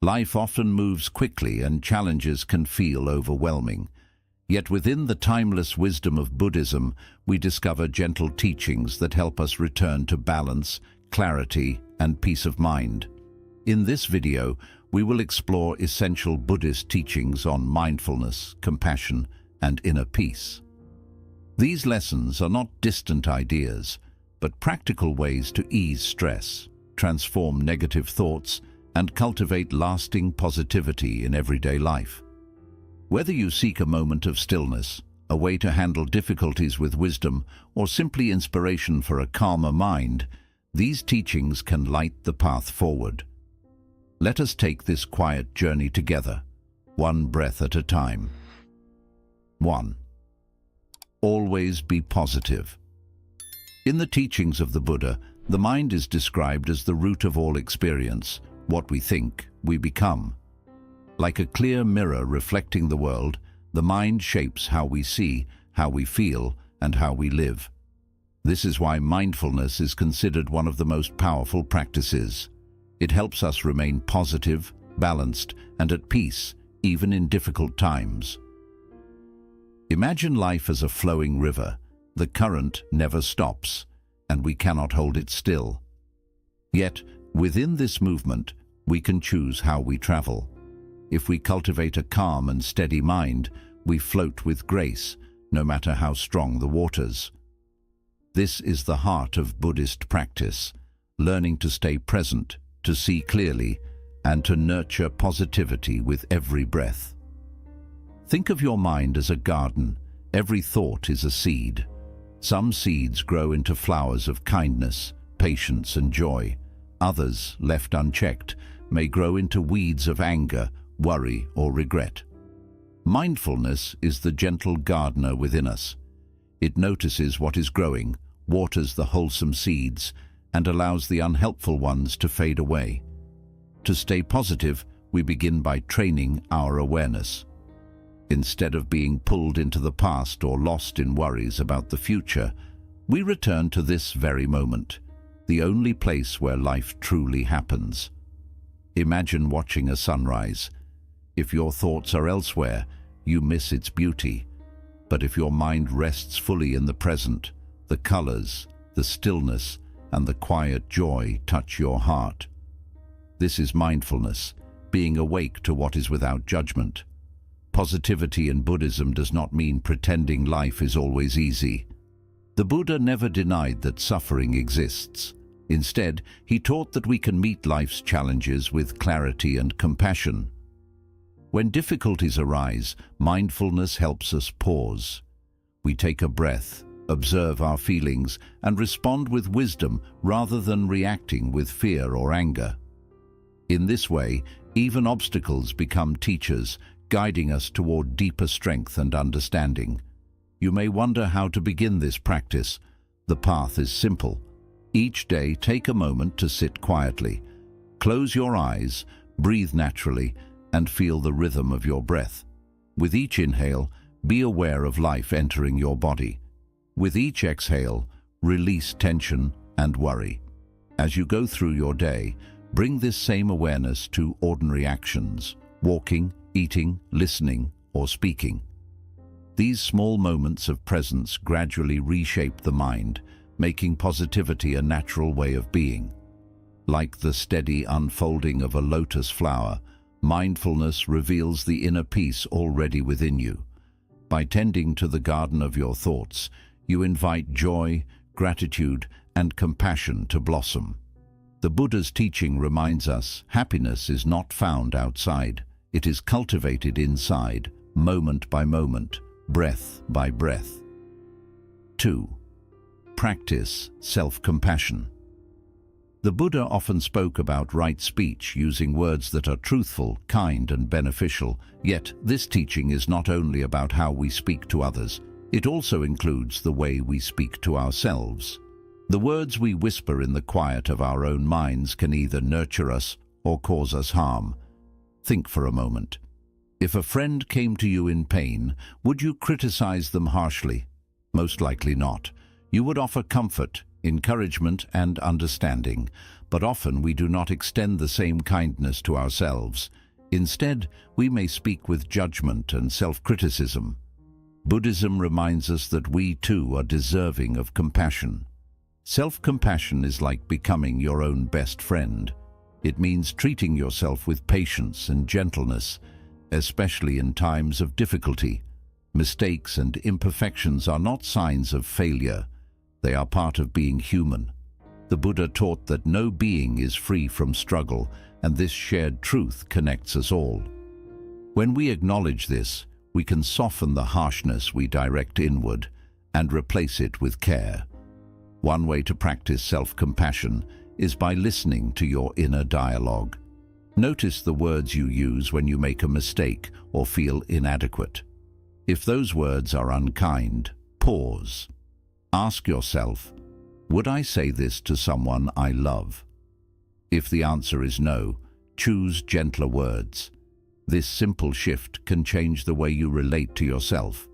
Life often moves quickly and challenges can feel overwhelming. Yet within the timeless wisdom of Buddhism, we discover gentle teachings that help us return to balance, clarity, and peace of mind. In this video, we will explore essential Buddhist teachings on mindfulness, compassion, and inner peace. These lessons are not distant ideas, but practical ways to ease stress, transform negative thoughts, and cultivate lasting positivity in everyday life. Whether you seek a moment of stillness, a way to handle difficulties with wisdom, or simply inspiration for a calmer mind, these teachings can light the path forward. Let us take this quiet journey together, one breath at a time. 1. Always be positive. In the teachings of the Buddha, the mind is described as the root of all experience. What we think, we become. Like a clear mirror reflecting the world, the mind shapes how we see, how we feel, and how we live. This is why mindfulness is considered one of the most powerful practices. It helps us remain positive, balanced, and at peace, even in difficult times. Imagine life as a flowing river. The current never stops, and we cannot hold it still. Yet, within this movement, we can choose how we travel. If we cultivate a calm and steady mind, we float with grace, no matter how strong the waters. This is the heart of Buddhist practice, learning to stay present, to see clearly, and to nurture positivity with every breath. Think of your mind as a garden. Every thought is a seed. Some seeds grow into flowers of kindness, patience, and joy. Others, left unchecked, may grow into weeds of anger, worry, or regret. Mindfulness is the gentle gardener within us. It notices what is growing, waters the wholesome seeds, and allows the unhelpful ones to fade away. To stay positive, we begin by training our awareness. Instead of being pulled into the past or lost in worries about the future, we return to this very moment, the only place where life truly happens. Imagine watching a sunrise. If your thoughts are elsewhere, you miss its beauty. But if your mind rests fully in the present, the colors, the stillness, and the quiet joy touch your heart. This is mindfulness, being awake to what is without judgment. Positivity in Buddhism does not mean pretending life is always easy. The Buddha never denied that suffering exists. Instead, he taught that we can meet life's challenges with clarity and compassion. When difficulties arise, mindfulness helps us pause. We take a breath, observe our feelings, and respond with wisdom rather than reacting with fear or anger. In this way, even obstacles become teachers, guiding us toward deeper strength and understanding. You may wonder how to begin this practice. The path is simple. Each day, take a moment to sit quietly. Close your eyes, breathe naturally, and feel the rhythm of your breath. With each inhale, be aware of life entering your body. With each exhale, release tension and worry. As you go through your day, bring this same awareness to ordinary actions, walking, eating, listening, or speaking. These small moments of presence gradually reshape the mind, making positivity a natural way of being. Like the steady unfolding of a lotus flower, mindfulness reveals the inner peace already within you. By tending to the garden of your thoughts, you invite joy, gratitude, and compassion to blossom. The Buddha's teaching reminds us happiness is not found outside. It is cultivated inside, moment by moment, breath by breath. 2. Practice self-compassion. The Buddha often spoke about right speech, using words that are truthful, kind, and beneficial. Yet, this teaching is not only about how we speak to others, it also includes the way we speak to ourselves. The words we whisper in the quiet of our own minds can either nurture us or cause us harm. Think for a moment. If a friend came to you in pain, would you criticize them harshly? Most likely not. You would offer comfort, encouragement and understanding, but often we do not extend the same kindness to ourselves. Instead, we may speak with judgment and self-criticism. Buddhism reminds us that we too are deserving of compassion. Self-compassion is like becoming your own best friend. It means treating yourself with patience and gentleness, especially in times of difficulty. Mistakes and imperfections are not signs of failure. They are part of being human. The Buddha taught that no being is free from struggle, and this shared truth connects us all. When we acknowledge this, we can soften the harshness we direct inward and replace it with care. One way to practice self-compassion is by listening to your inner dialogue. Notice the words you use when you make a mistake or feel inadequate. If those words are unkind, pause. Ask yourself, would I say this to someone I love? If the answer is no, choose gentler words. This simple shift can change the way you relate to yourself.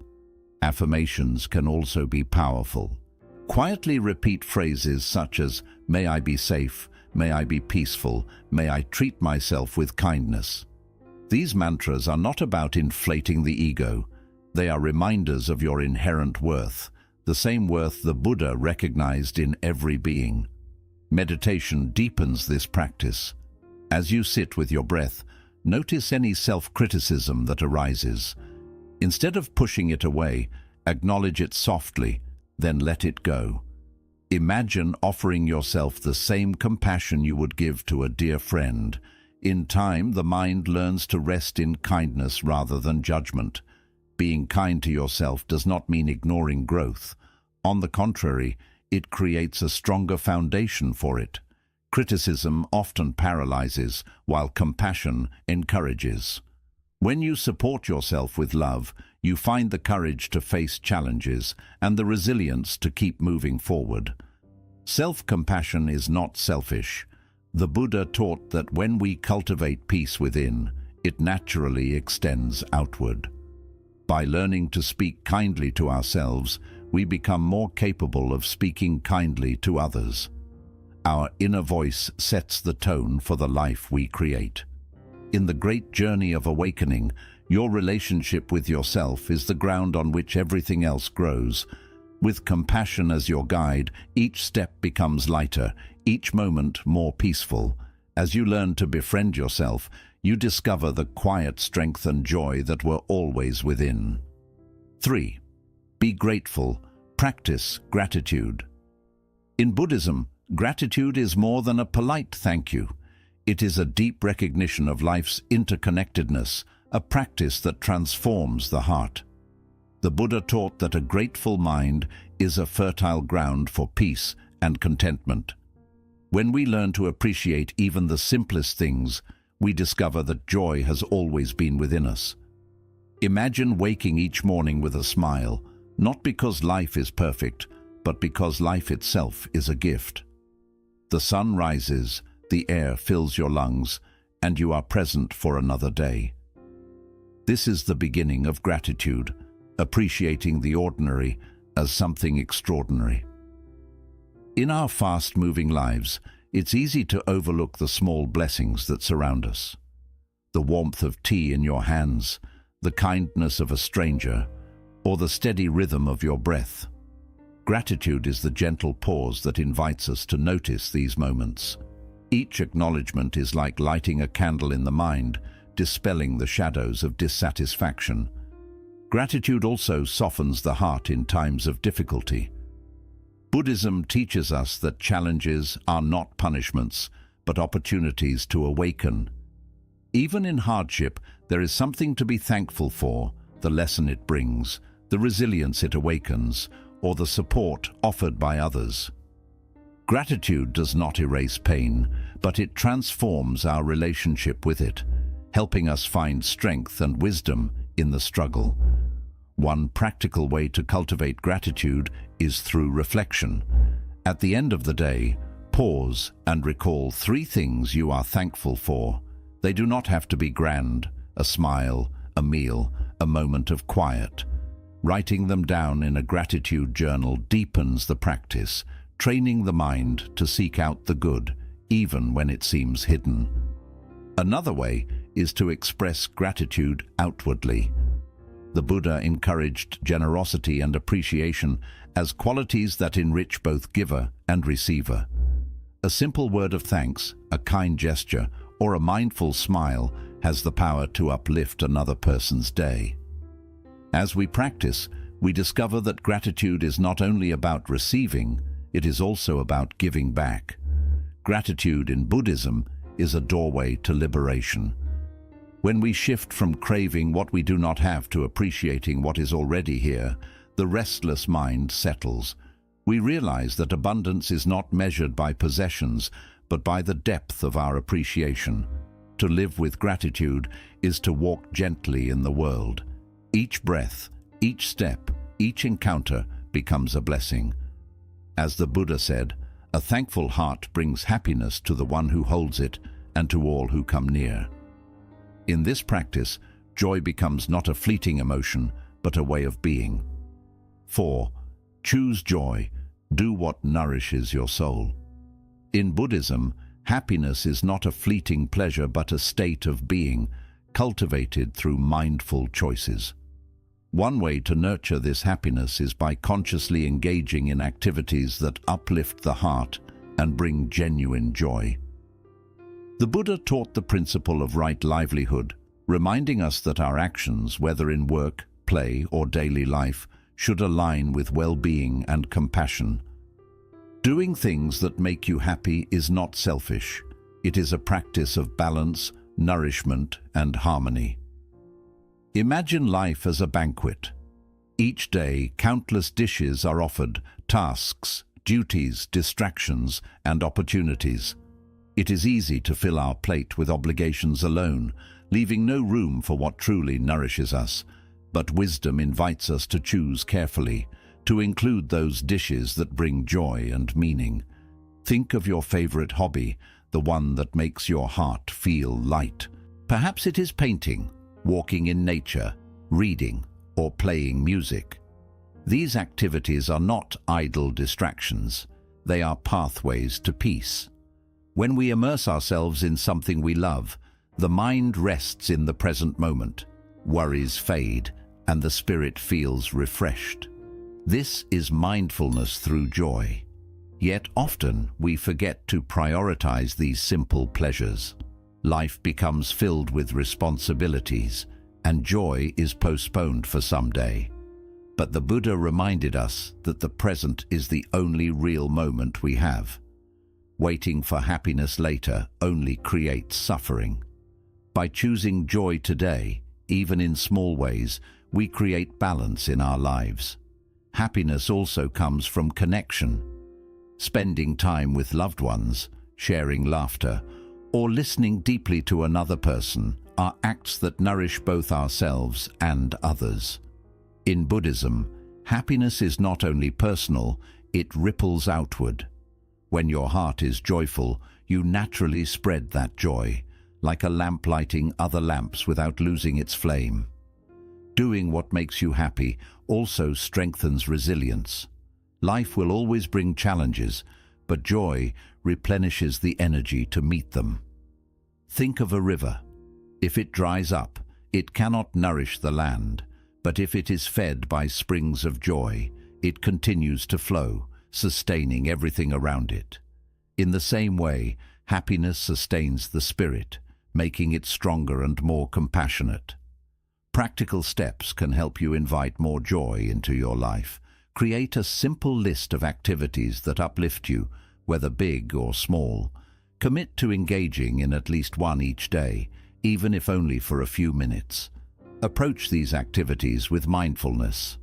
Affirmations can also be powerful. Quietly repeat phrases such as, "May I be safe, may I be peaceful, may I treat myself with kindness." These mantras are not about inflating the ego. They are reminders of your inherent worth, the same worth the Buddha recognized in every being. Meditation deepens this practice. As you sit with your breath, notice any self-criticism that arises. Instead of pushing it away, acknowledge it softly, then let it go. Imagine offering yourself the same compassion you would give to a dear friend. In time, the mind learns to rest in kindness rather than judgment. Being kind to yourself does not mean ignoring growth. On the contrary, it creates a stronger foundation for it. Criticism often paralyzes, while compassion encourages. When you support yourself with love, you find the courage to face challenges and the resilience to keep moving forward. Self-compassion is not selfish. The Buddha taught that when we cultivate peace within, it naturally extends outward. By learning to speak kindly to ourselves, we become more capable of speaking kindly to others. Our inner voice sets the tone for the life we create. In the great journey of awakening, your relationship with yourself is the ground on which everything else grows. With compassion as your guide, each step becomes lighter, each moment more peaceful. As you learn to befriend yourself, you discover the quiet strength and joy that were always within. 3. Be grateful. Practice gratitude. In Buddhism, gratitude is more than a polite thank you. It is a deep recognition of life's interconnectedness, a practice that transforms the heart. The Buddha taught that a grateful mind is a fertile ground for peace and contentment. When we learn to appreciate even the simplest things, we discover that joy has always been within us. Imagine waking each morning with a smile, not because life is perfect, but because life itself is a gift. The sun rises, the air fills your lungs, and you are present for another day. This is the beginning of gratitude, appreciating the ordinary as something extraordinary. In our fast-moving lives, it's easy to overlook the small blessings that surround us. The warmth of tea in your hands, the kindness of a stranger, or the steady rhythm of your breath. Gratitude is the gentle pause that invites us to notice these moments. Each acknowledgement is like lighting a candle in the mind, dispelling the shadows of dissatisfaction. Gratitude also softens the heart in times of difficulty. Buddhism teaches us that challenges are not punishments, but opportunities to awaken. Even in hardship, there is something to be thankful for, the lesson it brings, the resilience it awakens, or the support offered by others. Gratitude does not erase pain, but it transforms our relationship with it, helping us find strength and wisdom in the struggle. One practical way to cultivate gratitude is through reflection. At the end of the day, pause and recall 3 things you are thankful for. They do not have to be grand: a smile, a meal, a moment of quiet. Writing them down in a gratitude journal deepens the practice, training the mind to seek out the good, even when it seems hidden. Another way is to express gratitude outwardly. The Buddha encouraged generosity and appreciation as qualities that enrich both giver and receiver. A simple word of thanks, a kind gesture, or a mindful smile has the power to uplift another person's day. As we practice, we discover that gratitude is not only about receiving, it is also about giving back. Gratitude in Buddhism is a doorway to liberation. When we shift from craving what we do not have to appreciating what is already here, the restless mind settles. We realize that abundance is not measured by possessions, but by the depth of our appreciation. To live with gratitude is to walk gently in the world. Each breath, each step, each encounter becomes a blessing. As the Buddha said, a thankful heart brings happiness to the one who holds it and to all who come near. In this practice, joy becomes not a fleeting emotion, but a way of being. 4. Choose joy. Do what nourishes your soul. In Buddhism, happiness is not a fleeting pleasure but a state of being, cultivated through mindful choices. One way to nurture this happiness is by consciously engaging in activities that uplift the heart and bring genuine joy. The Buddha taught the principle of right livelihood, reminding us that our actions, whether in work, play, or daily life, should align with well-being and compassion. Doing things that make you happy is not selfish. It is a practice of balance, nourishment, and harmony. Imagine life as a banquet. Each day, countless dishes are offered, tasks, duties, distractions, and opportunities. It is easy to fill our plate with obligations alone, leaving no room for what truly nourishes us. But wisdom invites us to choose carefully, to include those dishes that bring joy and meaning. Think of your favorite hobby, the one that makes your heart feel light. Perhaps it is painting, walking in nature, reading, or playing music. These activities are not idle distractions. They are pathways to peace. When we immerse ourselves in something we love, the mind rests in the present moment, worries fade, and the spirit feels refreshed. This is mindfulness through joy. Yet often we forget to prioritize these simple pleasures. Life becomes filled with responsibilities, and joy is postponed for some day. But the Buddha reminded us that the present is the only real moment we have. Waiting for happiness later only creates suffering. By choosing joy today, even in small ways, we create balance in our lives. Happiness also comes from connection. Spending time with loved ones, sharing laughter, or listening deeply to another person are acts that nourish both ourselves and others. In Buddhism, happiness is not only personal, it ripples outward. When your heart is joyful, you naturally spread that joy, like a lamp lighting other lamps without losing its flame. Doing what makes you happy also strengthens resilience. Life will always bring challenges, but joy replenishes the energy to meet them. Think of a river. If it dries up, it cannot nourish the land, but if it is fed by springs of joy, it continues to flow, sustaining everything around it. In the same way, happiness sustains the spirit, making it stronger and more compassionate. Practical steps can help you invite more joy into your life. Create a simple list of activities that uplift you, whether big or small. Commit to engaging in at least one each day, even if only for a few minutes. Approach these activities with mindfulness.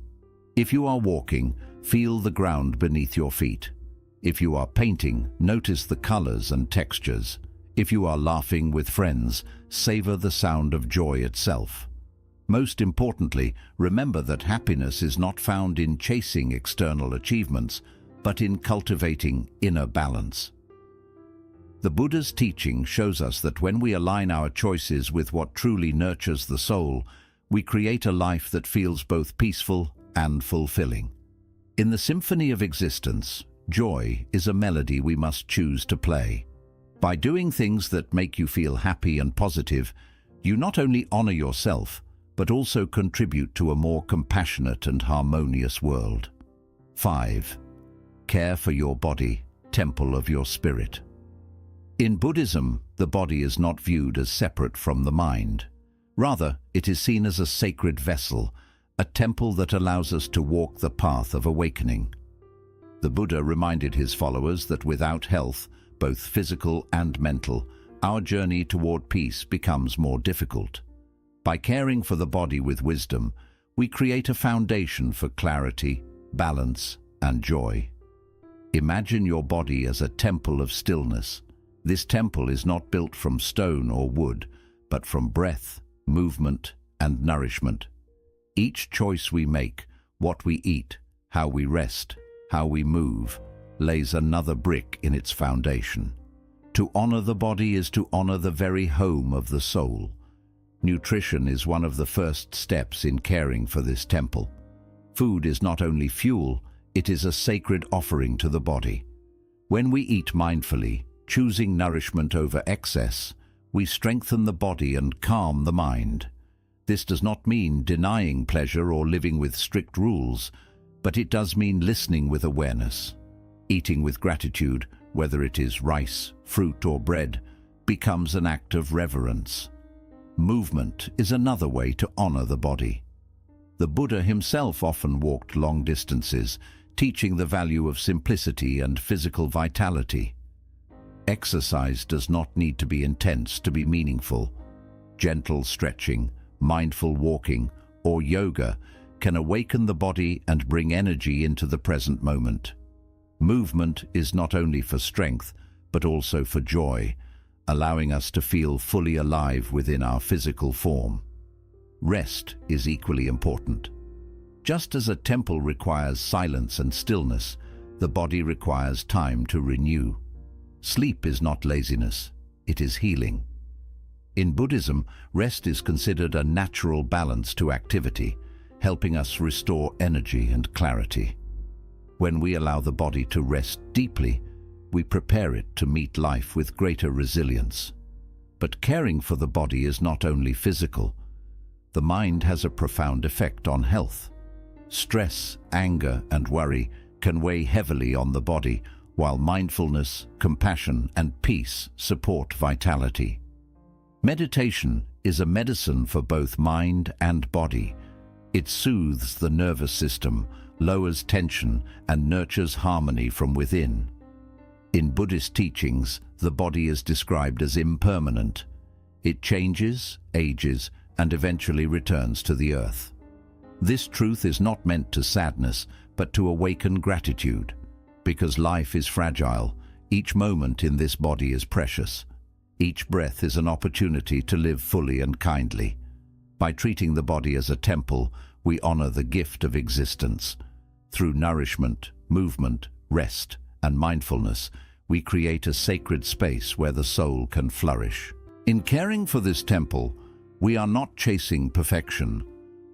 If you are walking, feel the ground beneath your feet. If you are painting, notice the colors and textures. If you are laughing with friends, savor the sound of joy itself. Most importantly, remember that happiness is not found in chasing external achievements, but in cultivating inner balance. The Buddha's teaching shows us that when we align our choices with what truly nurtures the soul, we create a life that feels both peaceful and fulfilling. In the symphony of existence, Joy is a melody we must choose to play. By doing things that make you feel happy and positive, you not only honor yourself, but also contribute to a more compassionate and harmonious world. 5. Care for your body, temple of your spirit. In Buddhism, the body is not viewed as separate from the mind. Rather, it is seen as a sacred vessel, a temple that allows us to walk the path of awakening. The Buddha reminded his followers that without health, both physical and mental, our journey toward peace becomes more difficult. By caring for the body with wisdom, we create a foundation for clarity, balance, and joy. Imagine your body as a temple of stillness. This temple is not built from stone or wood, but from breath, movement, and nourishment. Each choice we make, what we eat, how we rest, how we move, lays another brick in its foundation. To honor the body is to honor the very home of the soul. Nutrition is one of the first steps in caring for this temple. Food is not only fuel, it is a sacred offering to the body. When we eat mindfully, choosing nourishment over excess, we strengthen the body and calm the mind. This does not mean denying pleasure or living with strict rules, but it does mean listening with awareness. Eating with gratitude, whether it is rice, fruit, or bread, becomes an act of reverence. Movement is another way to honor the body. The Buddha himself often walked long distances, teaching the value of simplicity and physical vitality. Exercise does not need to be intense to be meaningful. Gentle stretching, mindful walking, or yoga can awaken the body and bring energy into the present moment. Movement is not only for strength, but also for joy, allowing us to feel fully alive within our physical form. Rest is equally important. Just as a temple requires silence and stillness, the body requires time to renew. Sleep is not laziness, it is healing. In Buddhism, rest is considered a natural balance to activity, helping us restore energy and clarity. When we allow the body to rest deeply, we prepare it to meet life with greater resilience. But caring for the body is not only physical. The mind has a profound effect on health. Stress, anger, and worry can weigh heavily on the body, while mindfulness, compassion, and peace support vitality. Meditation is a medicine for both mind and body. It soothes the nervous system, lowers tension, and nurtures harmony from within. In Buddhist teachings, the body is described as impermanent. It changes, ages, and eventually returns to the earth. This truth is not meant to sadness, but to awaken gratitude. Because life is fragile, each moment in this body is precious. Each breath is an opportunity to live fully and kindly. By treating the body as a temple, we honor the gift of existence. Through nourishment, movement, rest, and mindfulness, we create a sacred space where the soul can flourish. In caring for this temple, we are not chasing perfection.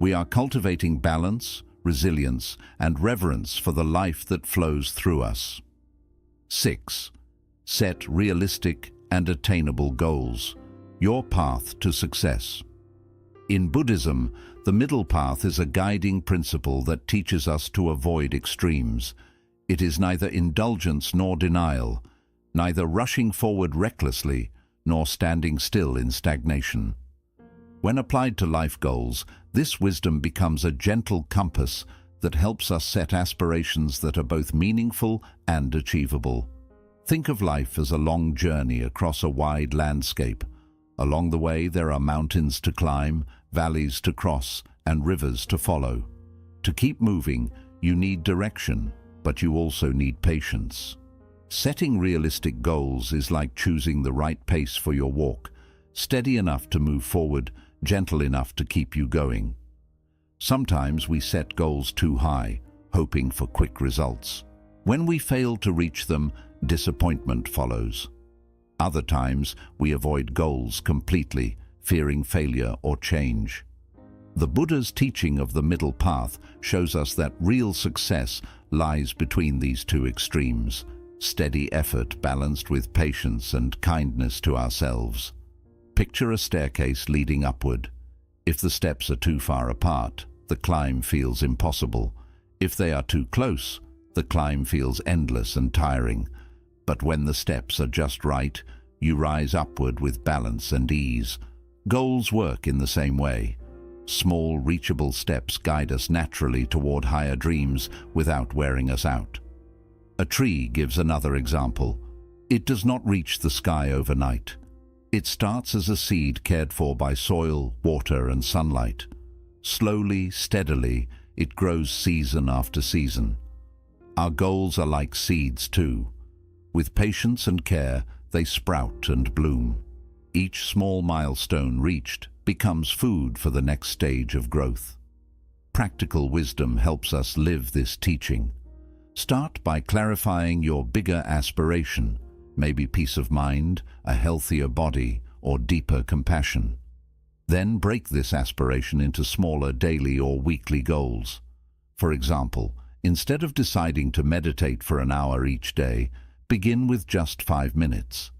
We are cultivating balance, resilience, and reverence for the life that flows through us. 6. Set realistic and attainable goals. Your path to success. In Buddhism, the middle path is a guiding principle that teaches us to avoid extremes. It is neither indulgence nor denial, neither rushing forward recklessly nor standing still in stagnation. When applied to life goals, this wisdom becomes a gentle compass that helps us set aspirations that are both meaningful and achievable. Think of life as a long journey across a wide landscape. Along the way, there are mountains to climb, valleys to cross, and rivers to follow. To keep moving, you need direction, but you also need patience. Setting realistic goals is like choosing the right pace for your walk, steady enough to move forward, gentle enough to keep you going. Sometimes we set goals too high, hoping for quick results. When we fail to reach them, disappointment follows. Other times, we avoid goals completely, fearing failure or change. The Buddha's teaching of the middle path shows us that real success lies between these two extremes: steady effort balanced with patience and kindness to ourselves. Picture a staircase leading upward. If the steps are too far apart, the climb feels impossible. If they are too close, the climb feels endless and tiring. But when the steps are just right, you rise upward with balance and ease. Goals work in the same way. Small, reachable steps guide us naturally toward higher dreams without wearing us out. A tree gives another example. It does not reach the sky overnight. It starts as a seed cared for by soil, water, and sunlight. Slowly, steadily, it grows season after season. Our goals are like seeds too. With patience and care, they sprout and bloom. Each small milestone reached becomes food for the next stage of growth. Practical wisdom helps us live this teaching. Start by clarifying your bigger aspiration, maybe peace of mind, a healthier body, or deeper compassion. Then break this aspiration into smaller daily or weekly goals. For example, instead of deciding to meditate for an hour each day, begin with just 5 minutes.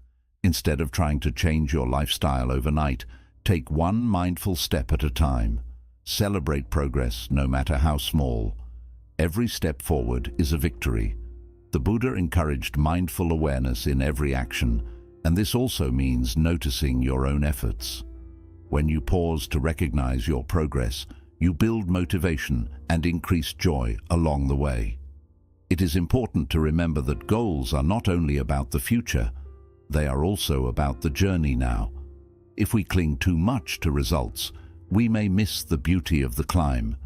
Instead of trying to change your lifestyle overnight, take one mindful step at a time. Celebrate progress, no matter how small. Every step forward is a victory. The Buddha encouraged mindful awareness in every action, and this also means noticing your own efforts. When you pause to recognize your progress, you build motivation and increase joy along the way. It is important to remember that goals are not only about the future, they are also about the journey now. If we cling too much to results, we may miss the beauty of the climb.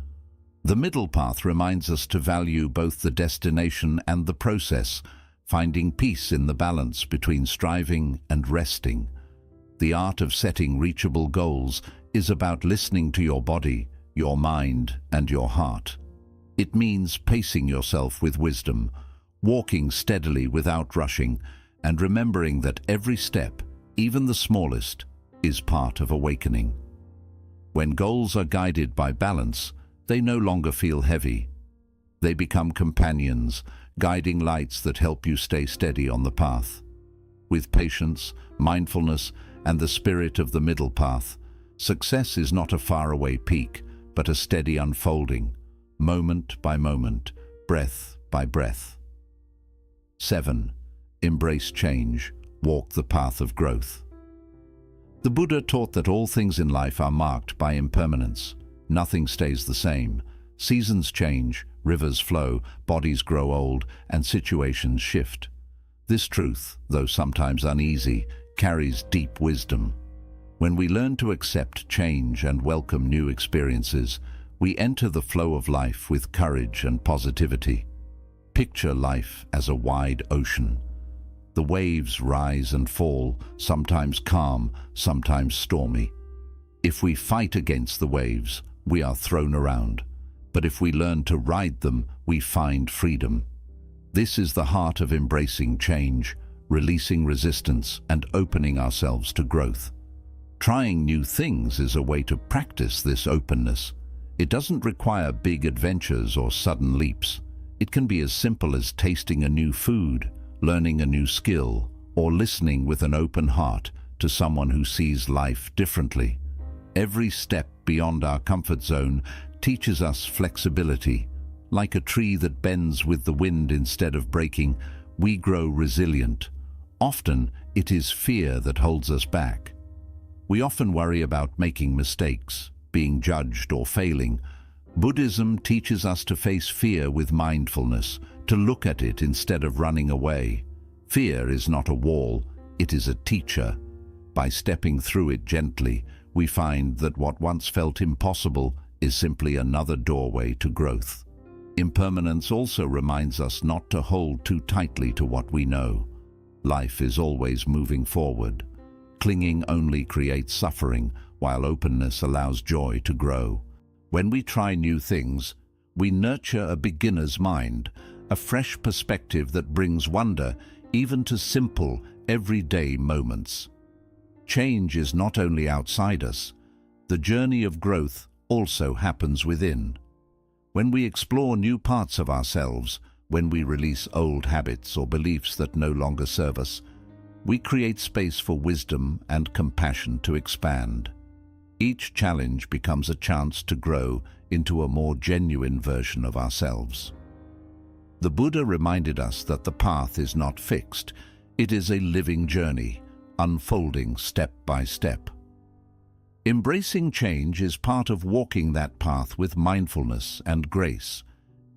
The middle path reminds us to value both the destination and the process, finding peace in the balance between striving and resting. The art of setting reachable goals is about listening to your body, your mind, and your heart. It means pacing yourself with wisdom, walking steadily without rushing, and remembering that every step, even the smallest, is part of awakening. When goals are guided by balance, they no longer feel heavy. They become companions, guiding lights that help you stay steady on the path. With patience, mindfulness, and the spirit of the middle path, success is not a faraway peak, but a steady unfolding, moment by moment, breath by breath. 7. Embrace change. Walk the path of growth. The Buddha taught that all things in life are marked by impermanence. Nothing stays the same. Seasons change, rivers flow, bodies grow old, and situations shift. This truth, though sometimes uneasy, carries deep wisdom. When we learn to accept change and welcome new experiences, we enter the flow of life with courage and positivity. Picture life as a wide ocean. The waves rise and fall, sometimes calm, sometimes stormy. If we fight against the waves, we are thrown around. But if we learn to ride them, we find freedom. This is the heart of embracing change, releasing resistance, and opening ourselves to growth. Trying new things is a way to practice this openness. It doesn't require big adventures or sudden leaps. It can be as simple as tasting a new food, learning a new skill, or listening with an open heart to someone who sees life differently. Every step beyond our comfort zone teaches us flexibility. Like a tree that bends with the wind instead of breaking, we grow resilient. Often, it is fear that holds us back. We often worry about making mistakes, being judged, or failing. Buddhism teaches us to face fear with mindfulness, to look at it instead of running away. Fear is not a wall, it is a teacher. By stepping through it gently, we find that what once felt impossible is simply another doorway to growth. Impermanence also reminds us not to hold too tightly to what we know. Life is always moving forward. Clinging only creates suffering, while openness allows joy to grow. When we try new things, we nurture a beginner's mind, a fresh perspective that brings wonder even to simple, everyday moments. Change is not only outside us. The journey of growth also happens within. When we explore new parts of ourselves, when we release old habits or beliefs that no longer serve us, we create space for wisdom and compassion to expand. Each challenge becomes a chance to grow into a more genuine version of ourselves. The Buddha reminded us that the path is not fixed. It is a living journey, unfolding step by step. Embracing change is part of walking that path with mindfulness and grace.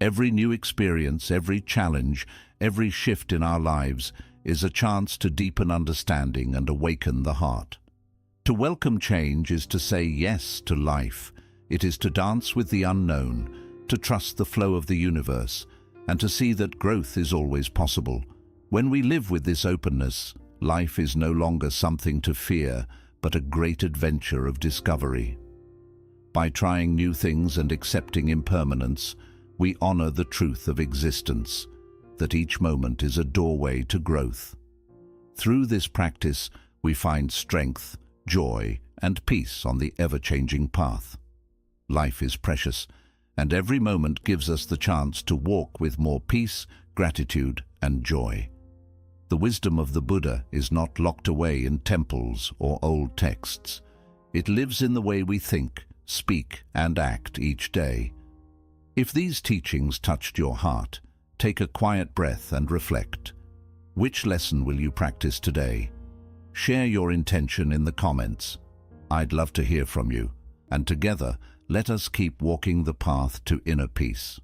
Every new experience, every challenge, every shift in our lives is a chance to deepen understanding and awaken the heart. To welcome change is to say yes to life. It is to dance with the unknown, to trust the flow of the universe, and to see that growth is always possible. When we live with this openness, life is no longer something to fear, but a great adventure of discovery. By trying new things and accepting impermanence, we honor the truth of existence, that each moment is a doorway to growth. Through this practice, we find strength, joy, and peace on the ever-changing path. Life is precious, and every moment gives us the chance to walk with more peace, gratitude, and joy. The wisdom of the Buddha is not locked away in temples or old texts. It lives in the way we think, speak, and act each day. If these teachings touched your heart, take a quiet breath and reflect. Which lesson will you practice today? Share your intention in the comments. I'd love to hear from you, and together, let us keep walking the path to inner peace.